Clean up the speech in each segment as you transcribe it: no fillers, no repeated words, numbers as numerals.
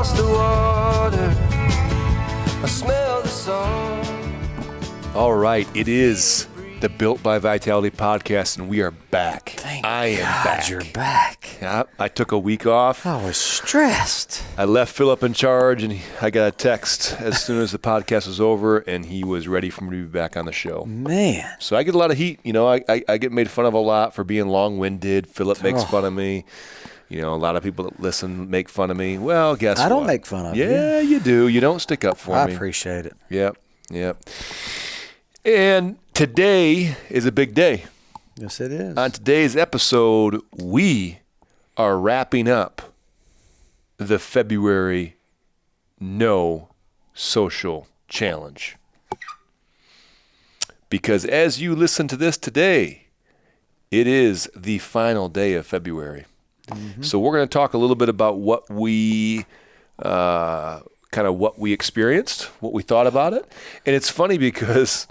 across the water. I smell the song. All right, it is the Built by Vitality podcast, and we are back. Thank I am God back. You're back. Yeah, I took a week off. I was stressed. I left Philip in charge, and I got a text as soon as the podcast was over, and he was ready for me to be back on the show. Man. So I get a lot of heat. You know, I get made fun of a lot for being long-winded. Philip makes fun of me. You know, a lot of people that listen make fun of me. Well, guess what? I don't make fun of you. Yeah, you do. You don't stick up for me. I appreciate it. Yep. And today is a big day. Yes, it is. On today's episode, we are wrapping up the February No Social Challenge. Because as you listen to this today, it is the final day of February. Mm-hmm. So we're going to talk a little bit about what we what we experienced, what we thought about it. And it's funny because,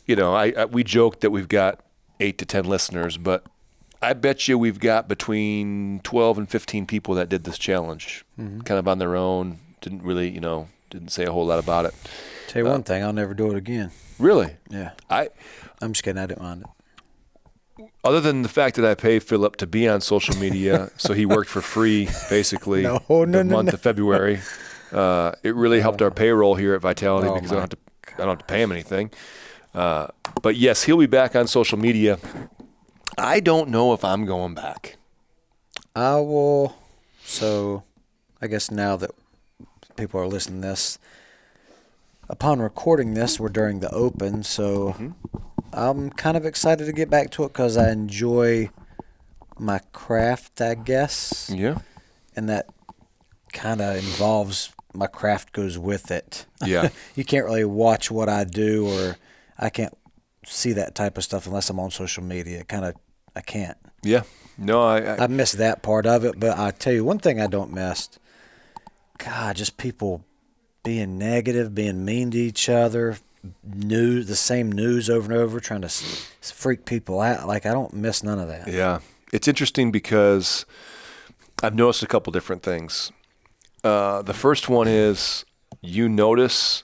you know, we joked that we've got 8 to 10 listeners, but I bet you we've got between 12 and 15 people that did this challenge, kind of on their own, didn't really, didn't say a whole lot about it. Tell you one thing, I'll never do it again. Really? Yeah. I'm just kidding. I didn't mind it. Other than the fact that I pay Philip to be on social media, so he worked for free, basically, the month of February. It really helped our payroll here at Vitality because I don't have to pay him anything. But yes, he'll be back on social media. I don't know if I'm going back. I will. So I guess now that people are listening to this, upon recording this, we're during the open. So I'm kind of excited to get back to it because I enjoy my craft, I guess. Yeah. And that kind of involves my craft goes with it. Yeah. You can't really watch what I do, or I can't see that type of stuff unless I'm on social media. I can't. Yeah. No, I miss that part of it, but I tell you one thing I don't miss. God, just people being negative, being mean to each other, the same news over and over, trying to freak people out. Like, I don't miss none of that. Yeah. It's interesting because I've noticed a couple different things. The first one is you notice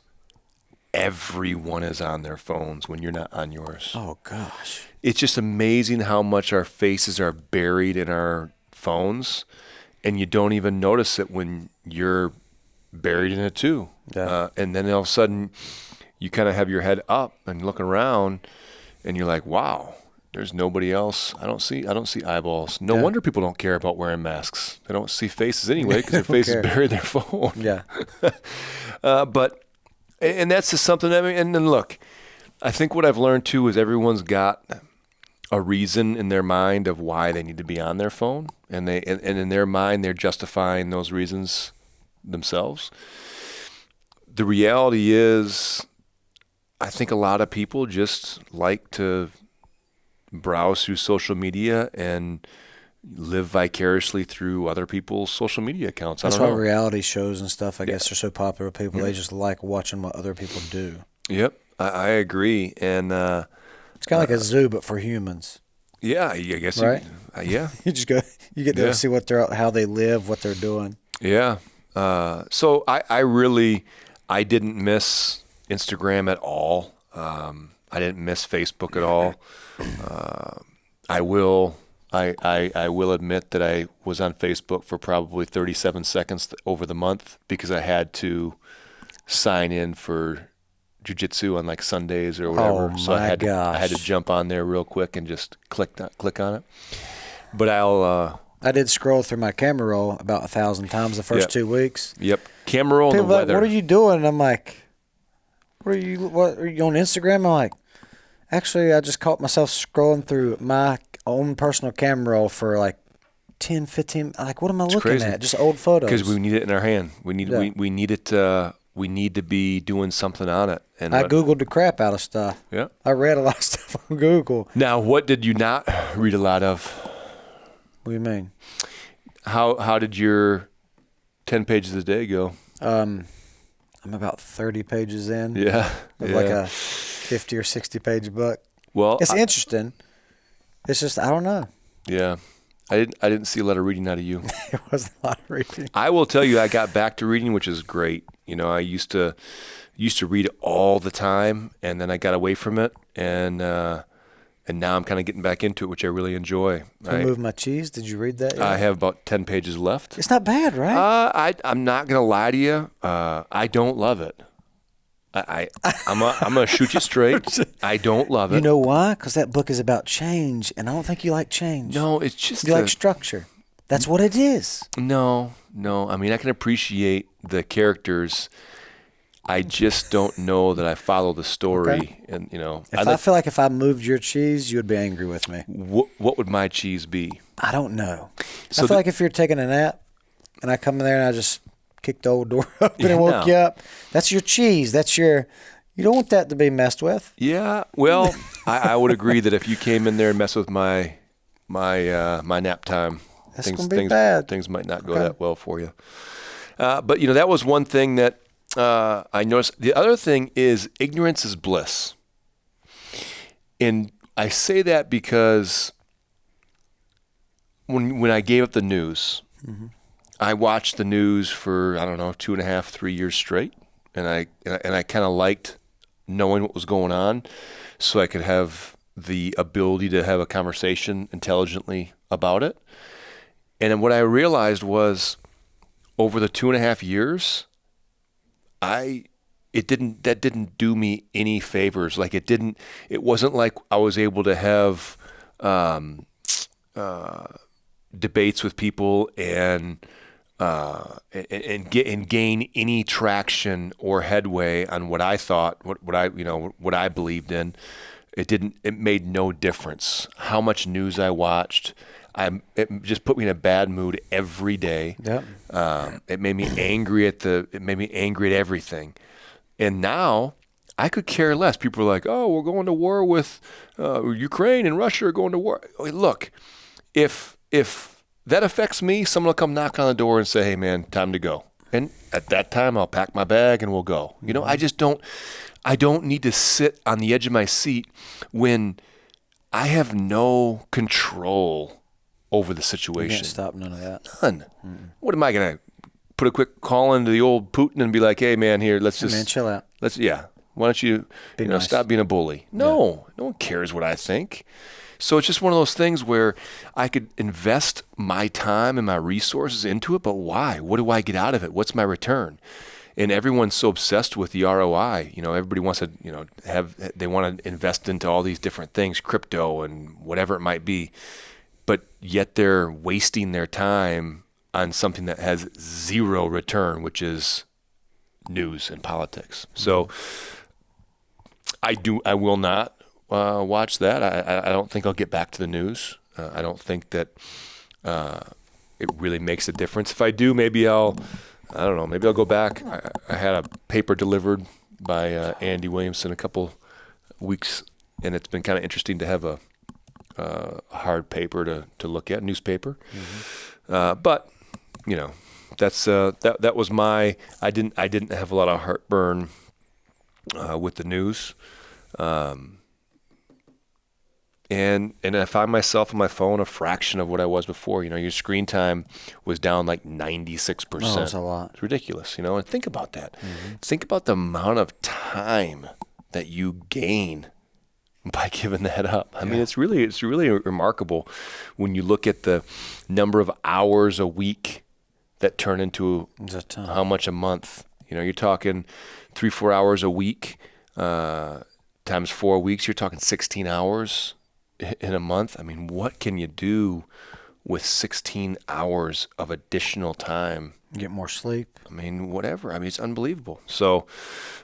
everyone is on their phones when you're not on yours. Oh, gosh. It's just amazing how much our faces are buried in our phones, and you don't even notice it when you're buried in it too. Yeah. And then all of a sudden, you kind of have your head up and look around, and you're like, wow, there's nobody else. I don't see eyeballs. No wonder people don't care about wearing masks. They don't see faces anyway because their face is buried in their phone. Yeah. And that's just something, and then look, I think what I've learned too is everyone's got a reason in their mind of why they need to be on their phone, and in their mind they're justifying those reasons themselves. The reality is, I think a lot of people just like to browse through social media and live vicariously through other people's social media accounts. That's why reality shows and stuff, I guess, are so popular with people. They just like watching what other people do. Yep, I agree. And it's kind of like a zoo, but for humans. Yeah, I guess. Right? Yeah. You just go, you get to see how they live, what they're doing. Yeah. So I didn't miss Instagram at all. I didn't miss Facebook at all. I will admit that I was on Facebook for probably 37 seconds over the month because I had to sign in for jiu-jitsu on like Sundays or whatever. So I had to jump on there real quick and just click on it. But I did scroll through my camera roll about 1,000 times the first 2 weeks. Yep. Camera roll and the weather. What are you doing? And I'm like, what are you on Instagram? I'm like, actually, I just caught myself scrolling through my own personal camera roll for like 10, 15. Like, what am I looking at? Just old photos. Because we need it in our hand. We need it. We need to be doing something on it. And I Googled the crap out of stuff. Yeah. I read a lot of stuff on Google. Now, what did you not read a lot of? What do you mean? How did your 10 pages a day go? I'm about 30 pages in. Yeah. Like a 50 or 60 page book. Well, it's interesting. It's just, I don't know. Yeah. I didn't see a lot of reading out of you. It wasn't a lot of reading. I will tell you, I got back to reading, which is great. You know, I used to read all the time, and then I got away from it, and now I'm kind of getting back into it, which I really enjoy. I Move My Cheese. Did you read that yet? I have about 10 pages left. It's not bad, right? I'm not gonna lie to you. I don't love it. I'm gonna shoot you straight. I don't love it. You know why? Because that book is about change, and I don't think you like change. No, it's just You like structure. That's what it is. No. I mean, I can appreciate the characters. I just don't know that I follow the story. Okay. And you know, I feel like if I moved your cheese, you would be angry with me. What would my cheese be? I don't know. So I feel like if you're taking a nap, and I come in there and I just kick the old door open and woke you up, that's your cheese. You don't want that to be messed with. Yeah. Well, I would agree that if you came in there and messed with my nap time, That's gonna be bad. Things might not go that well for you. But you know, that was one thing that I noticed. The other thing is ignorance is bliss. And I say that because when I gave up the news, I watched the news for, I don't know, 2.5, 3 years straight. And I kind of liked knowing what was going on so I could have the ability to have a conversation intelligently about it. And what I realized was over the 2.5 years, that didn't do me any favors. Like it wasn't like I was able to have debates with people and gain any traction or headway on what I thought, what I believed in. It made no difference how much news I watched. It just put me in a bad mood every day. Yep. It made me angry at everything. And now I could care less. People are like, "Oh, we're going to war with Ukraine and Russia are going to war." Look, if that affects me, someone will come knock on the door and say, "Hey, man, time to go." And at that time, I'll pack my bag and we'll go. You know, I don't need to sit on the edge of my seat when I have no control over the You can't can't stop none of that. None. What am I going to put a quick call into the old Putin and be like, "Hey, man, here, let's just chill out. Why don't you, Nice. stop being a bully?" No one cares what I think. So it's just one of those things where I could invest my time and my resources into it, but why? What do I get out of it? What's my return? And everyone's so obsessed with the ROI. You know, everybody wants to, they want to invest into all these different things, crypto and whatever it might be. But yet they're wasting their time on something that has zero return, which is news and politics. So I will not watch that. I don't think I'll get back to the news. I don't think that it really makes a difference. If I do, maybe I don't know, maybe I'll go back. I had a paper delivered by Andy Williamson a couple weeks, and it's been kind of interesting to have a hard paper to look at, newspaper. But that's that was my. I didn't have a lot of heartburn with the news, and I find myself on my phone a fraction of what I was before. Your screen time was down like 96%. Oh, that's a lot. It's ridiculous, and think about that. Think about the amount of time that you gain by giving that up. I mean, it's really remarkable when you look at the number of hours a week that turn into how much a month. You're talking 3-4 hours a week times 4 weeks. You're talking 16 hours in a month. I mean, what can you do with 16 hours of additional time? Get more sleep. I mean, whatever. I mean, it's unbelievable. So,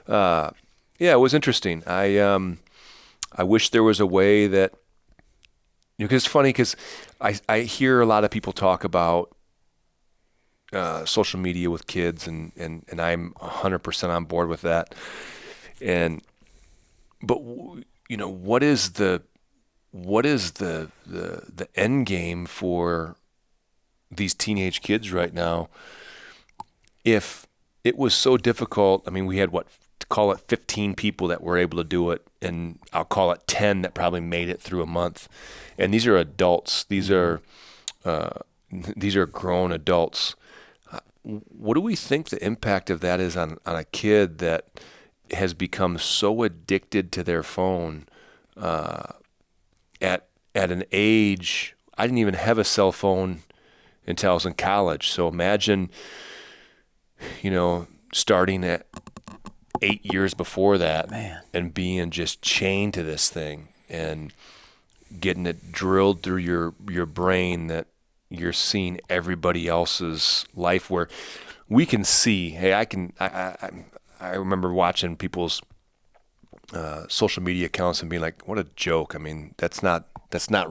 it was interesting. I wish there was a way that, because it's funny because I hear a lot of people talk about social media with kids, and I'm 100% on board with that. But what is the end game for these teenage kids right now? If it was so difficult, I mean, we had call it 15 people that were able to do it, and I'll call it 10 that probably made it through a month. And these are adults. These are these are grown adults. What do we think the impact of that is on a kid that has become so addicted to their phone at an age? I didn't even have a cell phone until I was in college. So imagine, starting at 8 years before that, Man. and being just chained to this thing and getting it drilled through your brain that you're seeing everybody else's life, where we can see, hey, I remember watching people's social media accounts and being like, what a joke. I mean, that's not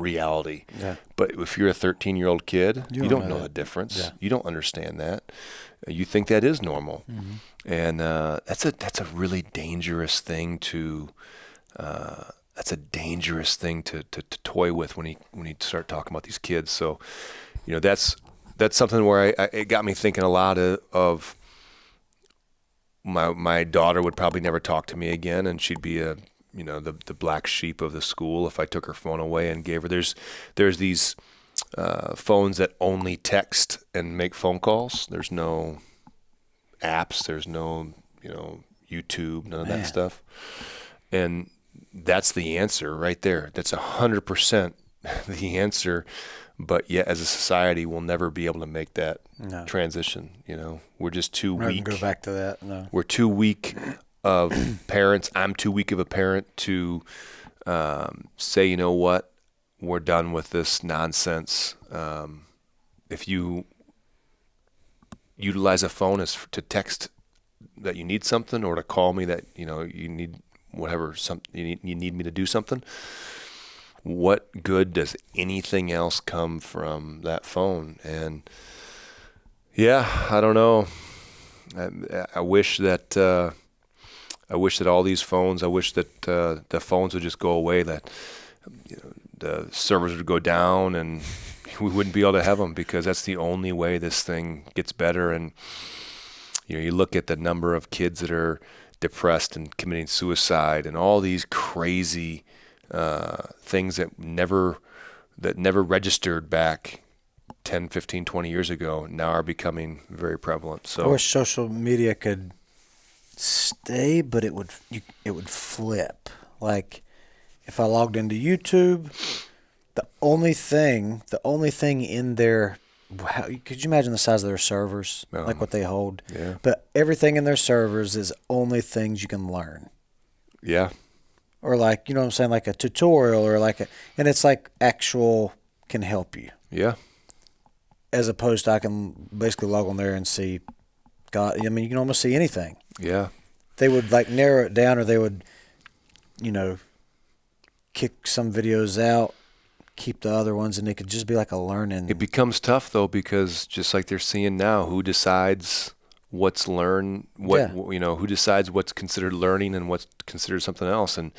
reality. Yeah. But if you're a 13-year-old kid, you don't know the difference. Yeah. You don't understand that. You think that is normal. Mm-hmm. And that's a really dangerous thing to toy with when you start talking about these kids. So, that's something where it got me thinking a lot of my daughter would probably never talk to me again, and she'd be the black sheep of the school if I took her phone away and gave her. There's these phones that only text and make phone calls. There's no apps. There's no YouTube. None of that stuff. And that's the answer right there. That's 100% the answer. But yet, as a society, we'll never be able to make that transition. We're just too weak. Go back to that. No. We're too weak of parents. I'm too weak of a parent to say, you know what, we're done with this nonsense. If you utilize a phone as to text that you need something, or to call me that you need whatever, you need me to do something, what good does anything else come from that phone? And I don't know. I wish that all these phones, I wish that the phones would just go away, that the servers would go down and we wouldn't be able to have them, because that's the only way this thing gets better. And you look at the number of kids that are depressed and committing suicide and all these crazy things that never registered back 10, 15, 20 years ago now are becoming very prevalent. So I wish social media could stay, but it would flip. Like if I logged into YouTube, the only thing in there, could you imagine the size of their servers, like what they hold? Yeah. But everything in their servers is only things you can learn. Yeah. Or like, what I'm saying, like a tutorial, or and it's like actual can help you. Yeah. As opposed to I can basically log on there and see God. I mean, you can almost see anything. Yeah. They would like narrow it down, or they would, kick some videos out, keep the other ones, and it could just be like a learning. It becomes tough though, because just like they're seeing now, who decides what's learned, who decides what's considered learning and what's considered something else. And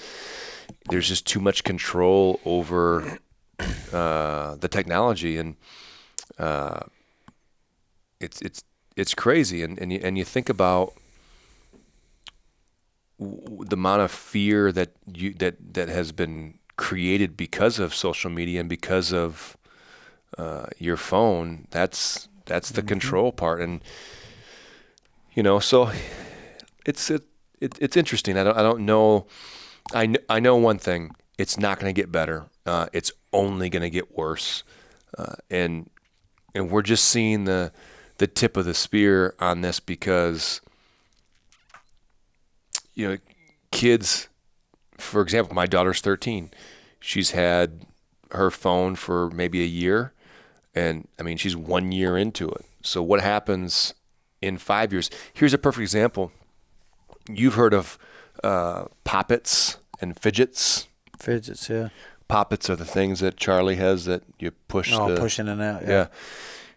there's just too much control over the technology, and it's crazy. And you think about the amount of fear that has been created because of social media and because of your phone. That's the control part. And so it's interesting. I don't know. I know one thing. It's not going to get better. It's only going to get worse. And we're just seeing the tip of the spear on this, because kids, for example, my daughter's 13. She's had her phone for maybe a year, and I mean, she's 1 year into it. So what happens in 5 years? Here's a perfect example. You've heard of poppets and fidgets. Fidgets, yeah. Poppets are the things that Charlie has that you push. Push in and out. Yeah.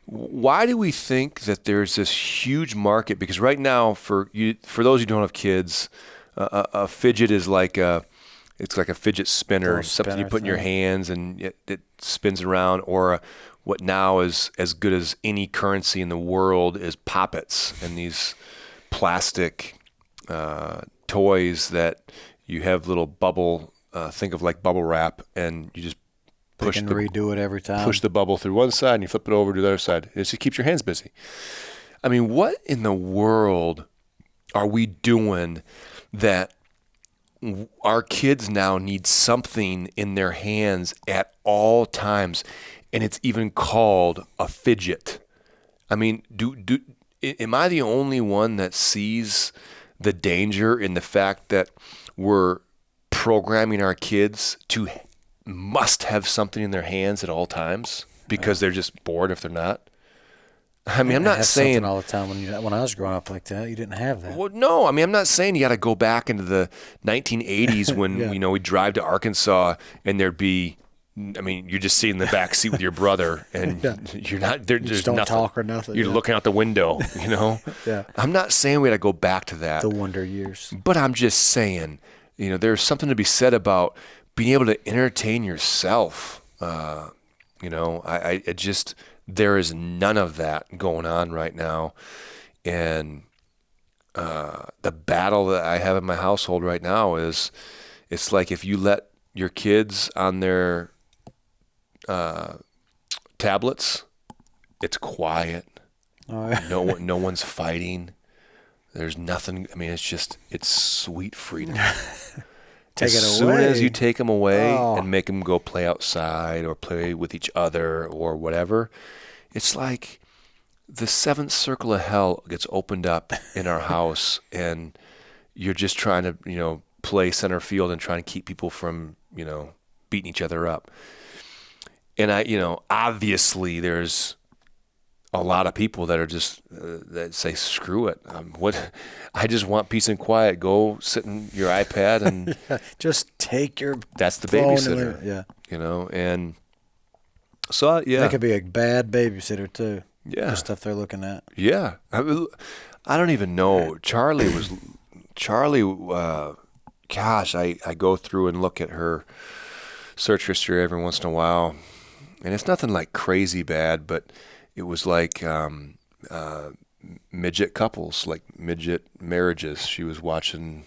Why do we think that there's this huge market? Because right now, for those who don't have kids, a fidget is it's like a fidget spinner, something you put in your hands and it spins around. Or what now is as good as any currency in the world is poppets, and these plastic toys that you have little bubble. Think of like bubble wrap, and you just push can the redo it every time. push the bubble through one side and you flip it over to the other side. It just keeps your hands busy. I mean, what in the world are we doing that our kids now need something in their hands at all times, and it's even called a fidget? I mean, am I the only one that sees the danger in the fact that we're programming our kids to must have something in their hands at all times because they're just bored if they're not? I mean, I'm not saying all the time when I was growing up like that, you didn't have that. Well, no, I mean, I'm not saying you got to go back into the 1980s when Yeah. we'd drive to Arkansas and there'd be, I mean, you're just sitting in the back seat with your brother and Yeah. you're not there. There's don't nothing. talk or nothing, You're yeah. looking out the window. Yeah. I'm not saying we got to go back to that, The wonder years. but I'm just saying, there's something to be said about being able to entertain yourself. I just, there is none of that going on right now. And the battle that I have in my household right now is, it's like if you let your kids on their tablets, it's quiet. Oh, yeah. No one's fighting. There's nothing. I mean, it's sweet freedom. Take as it soon as away. you take them away Oh. and make them go play outside or play with each other or whatever, it's like the seventh circle of hell gets opened up in our house, and you're just trying to, play center field and trying to keep people from, beating each other up. And obviously there's a lot of people that are just that say, screw it. I just want peace and quiet. Go sit in your iPad and Just take your that's the phone and babysitter. leave it. Yeah. And so They could be a bad babysitter too. Yeah. The stuff they're looking at. Yeah. I don't even know. Charlie, gosh, I go through and look at her search history every once in a while, and it's nothing like crazy bad, but it was like midget couples, like midget marriages. She was watching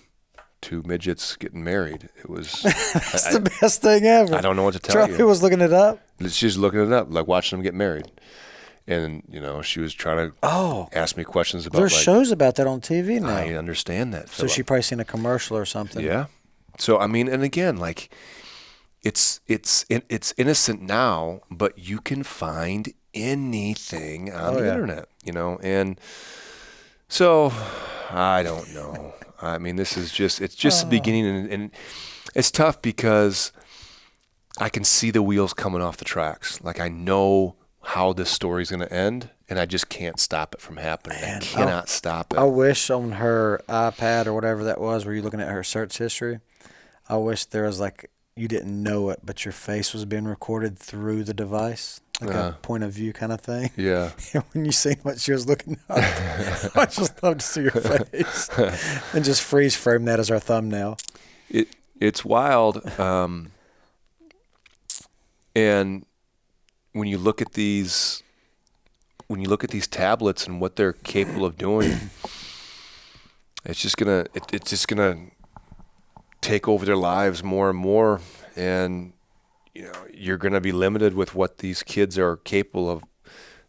two midgets getting married. It was That's the best thing ever. I don't know what to tell Charlie you. was looking it up. She's looking it up, like watching them get married. And, she was trying to ask me questions about There's like, shows about that on TV now. I understand that. So Philip. she probably seen a commercial or something. Yeah. So I mean, and again, like it's innocent now, but you can find anything on the internet, and so I don't know. I mean, it's just the beginning, and it's tough because I can see the wheels coming off the tracks. Like I know how this story's going to end, and I just can't stop it from happening. I cannot stop it. I wish on her iPad or whatever that was, where you're looking at her search history, I wish there was like, you didn't know it, but your face was being recorded through the device, like a point of view kind of thing. Yeah. And when you seen what she was looking up, I just love to see your face and just freeze frame that as our thumbnail. It's wild. And when you look at these tablets and what they're capable of doing, it's just gonna take over their lives more and more, and you're gonna be limited with what these kids are capable of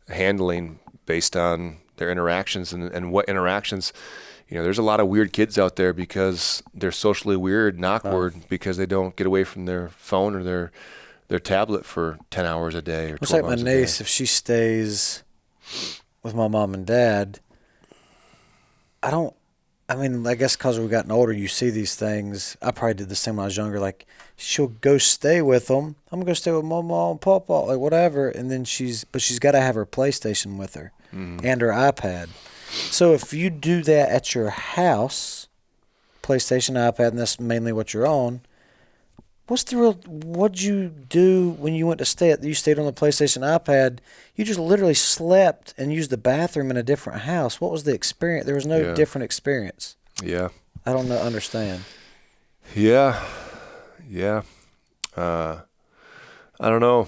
handling based on their interactions and what interactions. There's a lot of weird kids out there because they're socially weird and awkward because they don't get away from their phone or their tablet for 10 hours a day or 12 It's like my hours a day. niece, if she stays with my mom and dad, I guess because we've gotten older, you see these things. I probably did the same when I was younger. Like, she'll go stay with them. I'm going to go stay with my mom and papa, like whatever. And then she's got to have her PlayStation with her and her iPad. So if you do that at your house, PlayStation, iPad, and that's mainly what you're on, what'd you do when you went to you stayed on the PlayStation, iPad? You just literally slept and used the bathroom in a different house. What was the experience? There was no different experience. Yeah. I don't understand. Yeah. I don't know.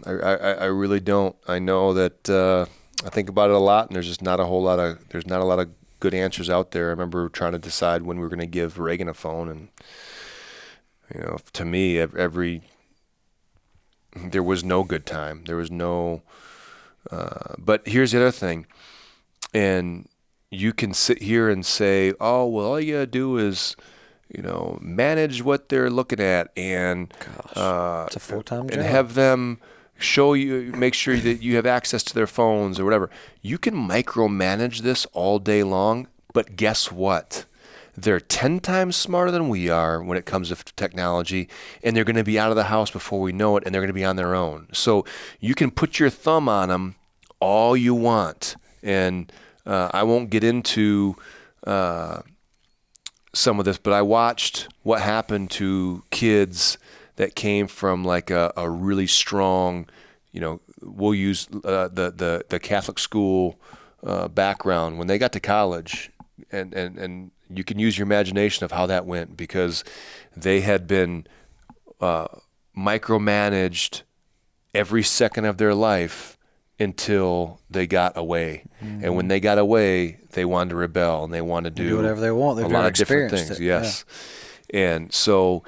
I really don't. I know that I think about it a lot, and there's just not a lot of good answers out there. I remember trying to decide when we were going to give Reagan a phone, and to me, every There was no good time. There was no. But here's the other thing, and you can sit here and say, "Oh, well, all you gotta do is, manage what they're looking at, and It's a full-time job. and have them show you, make sure that you have access to their phones or whatever." You can micromanage this all day long, but guess what? They're 10 times smarter than we are when it comes to technology, and they're going to be out of the house before we know it, and they're going to be on their own. So you can put your thumb on them all you want, and I won't get into some of this, but I watched what happened to kids that came from like a really strong, we'll use the Catholic school background when they got to college, and you can use your imagination of how that went, because they had been micromanaged every second of their life until they got away. Mm-hmm. And when they got away, they wanted to rebel, and they wanted to do whatever they want. They've a lot of different experienced things. it. Yes. Yeah. And so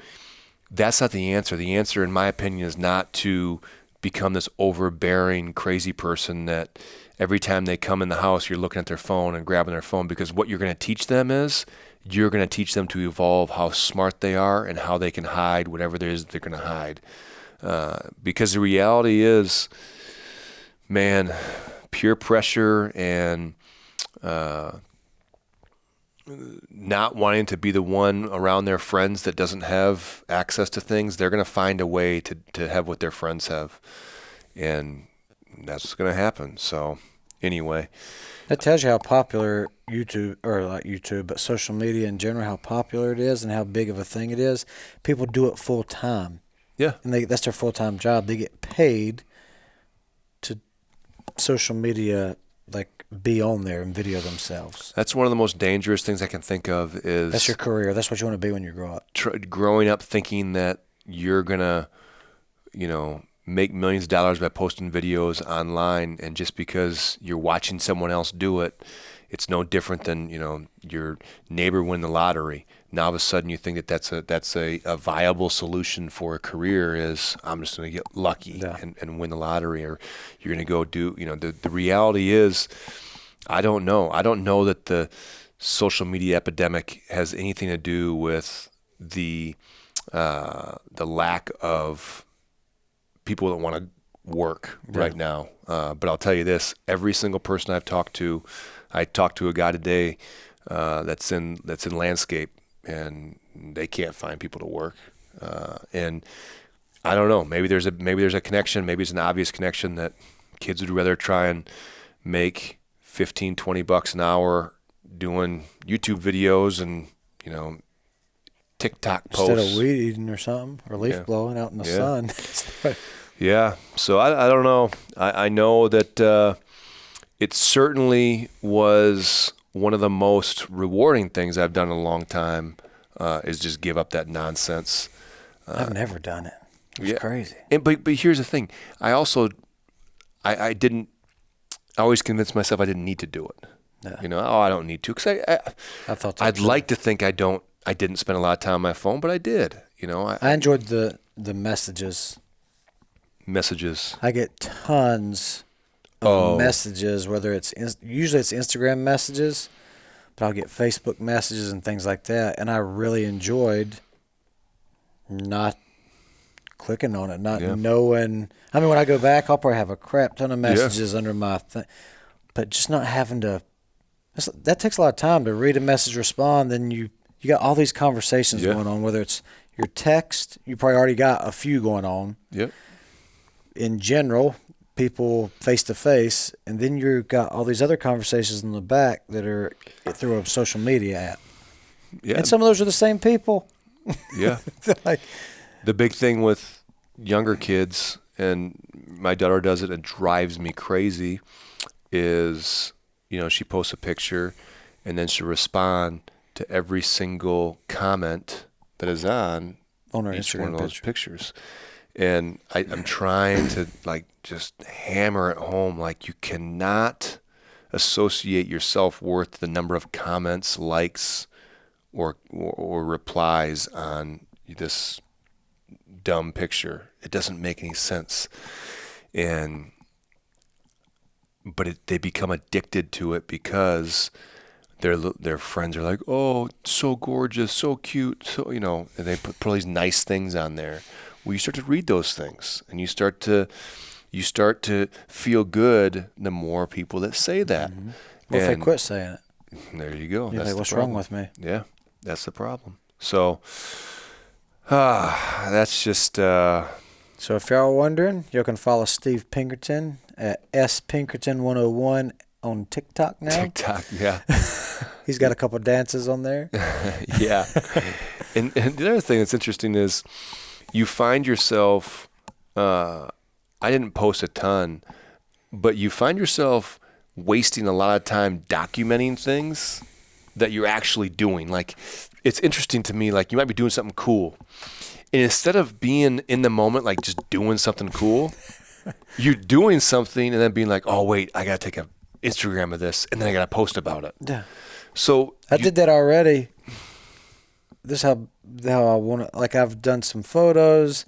that's not the answer. The answer, in my opinion, is not to become this overbearing, crazy person that every time they come in the house, you're looking at their phone and grabbing their phone, because what you're going to teach them is you're going to teach them to evolve how smart they are and how they can hide whatever it is they're going to hide. Because the reality is, man, peer pressure and not wanting to be the one around their friends that doesn't have access to things, they're going to find a way to have what their friends have. And that's what's going to happen. So anyway. That tells you how popular YouTube, or not YouTube, but social media in general, how popular it is and how big of a thing it is. People do it full time. Yeah. And that's their full-time job. They get paid to social media, like, be on there and video themselves. That's one of the most dangerous things I can think of is... That's your career. That's what you want to be when you grow up. Growing up thinking that you're going to, make millions of dollars by posting videos online, and just because you're watching someone else do it, it's no different than, your neighbor win the lottery. Now all of a sudden you think that that's a viable solution for a career is, I'm just going to get lucky and win the lottery, or you're going to go do, the reality is, I don't know. I don't know that the social media epidemic has anything to do with the lack of people that want to work right now. But I'll tell you this, every single person I've talked to, I talked to a guy today that's in landscape, and they can't find people to work. And I don't know, maybe there's a connection, maybe it's an obvious connection that kids would rather try and make $15-20 an hour doing YouTube videos and, TikTok posts. Instead of weed eating or something, or leaf blowing out in the sun. Yeah. So I don't know. I know that it certainly was one of the most rewarding things I've done in a long time, is just give up that nonsense. I've never done it. It's crazy. But here's the thing. I also, I always convinced myself I didn't need to do it. Yeah. I don't need to. Because I'd like to think I didn't spend a lot of time on my phone, but I did. I enjoyed the messages. I get tons of messages, whether it's usually it's Instagram messages, but I'll get Facebook messages and things like that, and I really enjoyed not clicking on it, not knowing. I mean, when I go back, I'll probably have a crap ton of messages under my thing, but just not having to. That takes a lot of time to read a message, respond, then you got all these conversations going on, whether it's your text, you probably already got a few going on. Yep. In general, people face to face, and then you've got all these other conversations in the back that are through a social media app. Yeah. And some of those are the same people. Yeah. Like, the big thing with younger kids, and my daughter does it, and drives me crazy, is, she posts a picture and then she'll respond to every single comment that is on her each Instagram one of those pictures. And I'm trying to just hammer it home, you cannot associate your self-worth to the number of comments, likes, or replies on this dumb picture. It doesn't make any sense. But they become addicted to it because their friends are like, oh, so gorgeous, so cute, so, you know, and they put all these nice things on there. Well, you start to read those things, and you start to feel good the more people that say that. Mm-hmm. Well, if they quit saying it, there you go. you're That's like, what's the wrong problem. with me? Yeah, that's the problem. So, that's just. So if y'all are wondering, you can follow Steve Pinkerton at spinkerton101 on TikTok now. TikTok, yeah. He's got a couple dances on there. Yeah. And the other thing that's interesting is you find yourself, I didn't post a ton, but you find yourself wasting a lot of time documenting things that you're actually doing. Like, it's interesting to me, like you might be doing something cool. And instead of being in the moment, like just doing something cool, you're doing something and then being like, oh, wait, I got to take a Instagram of this, and then I got to post about it. Yeah. So I did that already. This is how I want to, like I've done some photos,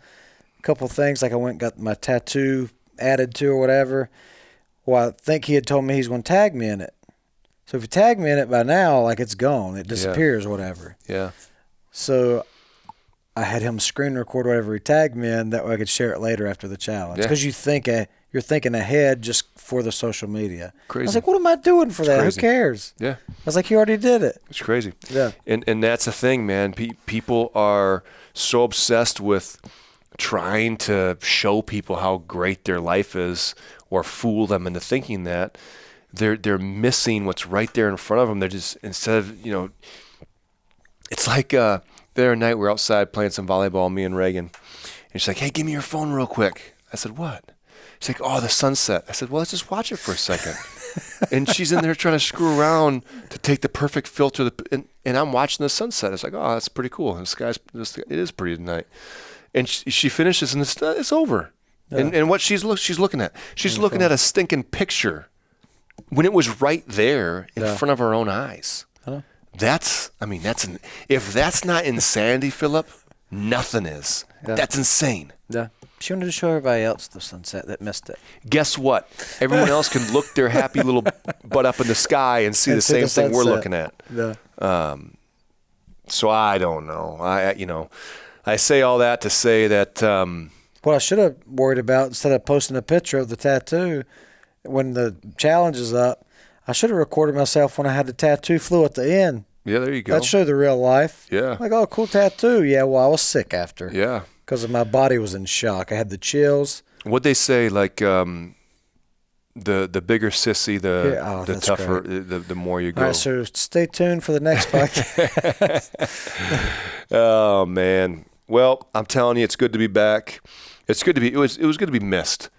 a couple things, like I went and got my tattoo added to or whatever. Well, I think he had told me he's going to tag me in it. So if you tag me in it by now, like it's gone. It disappears or whatever. Yeah. So I had him screen record whatever he tagged me in, that way I could share it later after the challenge. Because you're thinking ahead just for the social media. Crazy. I was like, what am I doing for that? Crazy. Who cares? Yeah. I was like, you already did it. It's crazy. Yeah. And that's the thing, man. People are so obsessed with trying to show people how great their life is or fool them into thinking that they're missing what's right there in front of them. They're just, instead of, you know, it's like the other night we're outside playing some volleyball, me and Reagan, and she's like, hey, give me your phone real quick. I said, what? She's like, oh, the sunset. I said, well, let's just watch it for a second. And she's in there trying to screw around to take the perfect filter, and I'm watching the sunset. It's like, oh, that's pretty cool. It is pretty tonight. And she finishes, and it's over. Yeah. And what she's looking at, she's looking at a stinking picture when it was right there in front of her own eyes. If that's not insanity, Philip, nothing is. Yeah. That's insane. Yeah. She wanted to show everybody else the sunset that missed it. Guess what? Everyone else can look their happy little butt up in the sky and see the same thing we're looking at. Yeah. So I don't know. I say all that to say that. What I should have worried about, instead of posting a picture of the tattoo when the challenge is up, I should have recorded myself when I had the tattoo flu at the end. Yeah, there you go. That showed the real life. Yeah. Like, oh, cool tattoo. Yeah, well, I was sick after. Yeah. Because my body was in shock. I had the chills. What'd they say? Like, the bigger sissy, the tougher, the more you go. All right, so stay tuned for the next podcast. Oh, man. Well, I'm telling you, it's good to be back. It's good to be. It was good to be missed.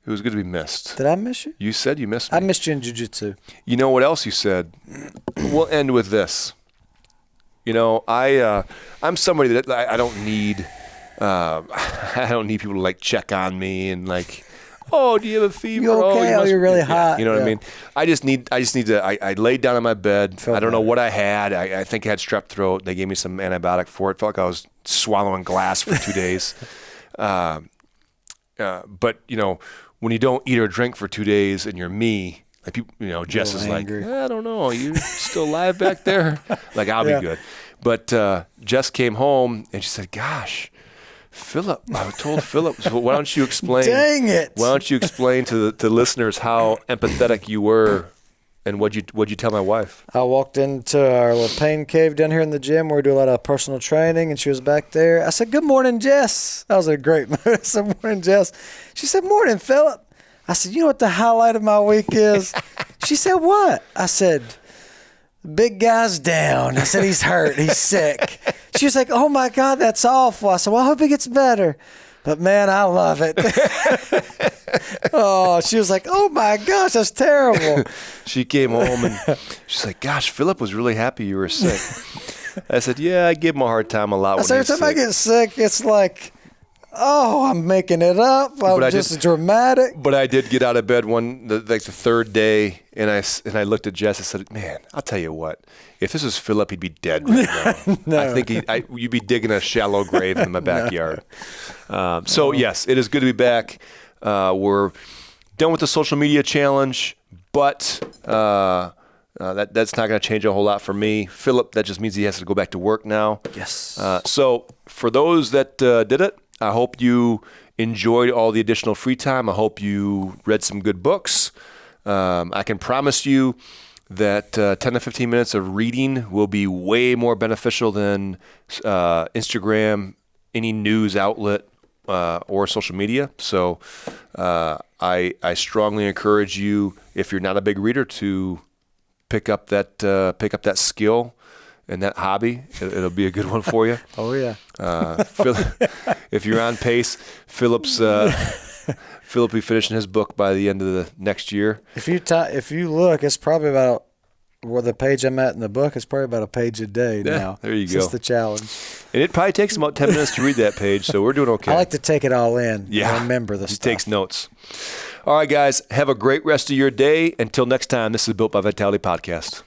It was good to be missed. Did I miss you? You said you missed me. I missed you in jiu-jitsu. You know what else you said? We'll end with this. You know, I'm somebody that I don't need. I don't need people to like check on me and like, oh, do you have a fever? You okay? Oh, you're really hot. You know what I mean? I just need to. I laid down on my bed. I don't know what I had. I think I had strep throat. They gave me some antibiotic for it. Felt like I was swallowing glass for 2 days. But you know, when you don't eat or drink for 2 days and you're me, like people, you know, Jess is angry. like, I don't know, you still alive back there? Like, I'll be good. But Jess came home and she said, gosh, Philip, I told Philip, so why don't you explain? Dang it. Why don't you explain to the listeners how empathetic you were, and what'd you tell my wife? I walked into our little pain cave down here in the gym where we do a lot of personal training, and she was back there. I said, good morning, Jess. That was a great mood. I said, morning, Jess. She said, morning, Philip. I said, you know what the highlight of my week is? She said, what? I said, the big guy's down. I said, he's hurt. He's sick. She was like, oh, my God, that's awful. I said, well, I hope he gets better. But, man, I love it. Oh, she was like, oh, my gosh, that's terrible. She came home and she's like, gosh, Philip was really happy you were sick. I said, yeah, I give him a hard time a lot when every he's time sick. I get sick, it's like oh, I'm making it up. I'm I just did- dramatic. But I did get out of bed the third day, and I looked at Jess and said, "Man, I'll tell you what. If this was Philip, he'd be dead right now. No. I think you'd be digging a shallow grave in my backyard." So yes, it is good to be back. We're done with the social media challenge, but that's not going to change a whole lot for me. Philip, that just means he has to go back to work now. Yes. So for those that did it, I hope you enjoyed all the additional free time. I hope you read some good books. I can promise you that 10 to 15 minutes of reading will be way more beneficial than Instagram, any news outlet, or social media. So I strongly encourage you, if you're not a big reader, to pick up that skill and that hobby. It'll be a good one for you. Oh, yeah. If you're on pace, Philip will be finishing his book by the end of the next year. If you look, it's probably about where the page I'm at in the book. It's probably about a page a day now. There you go. That's the challenge. And it probably takes about 10 minutes to read that page, so we're doing okay. I like to take it all in. Yeah. And remember the He stuff. takes notes. All right, guys, have a great rest of your day. Until next time, this is Built by Vitality Podcast.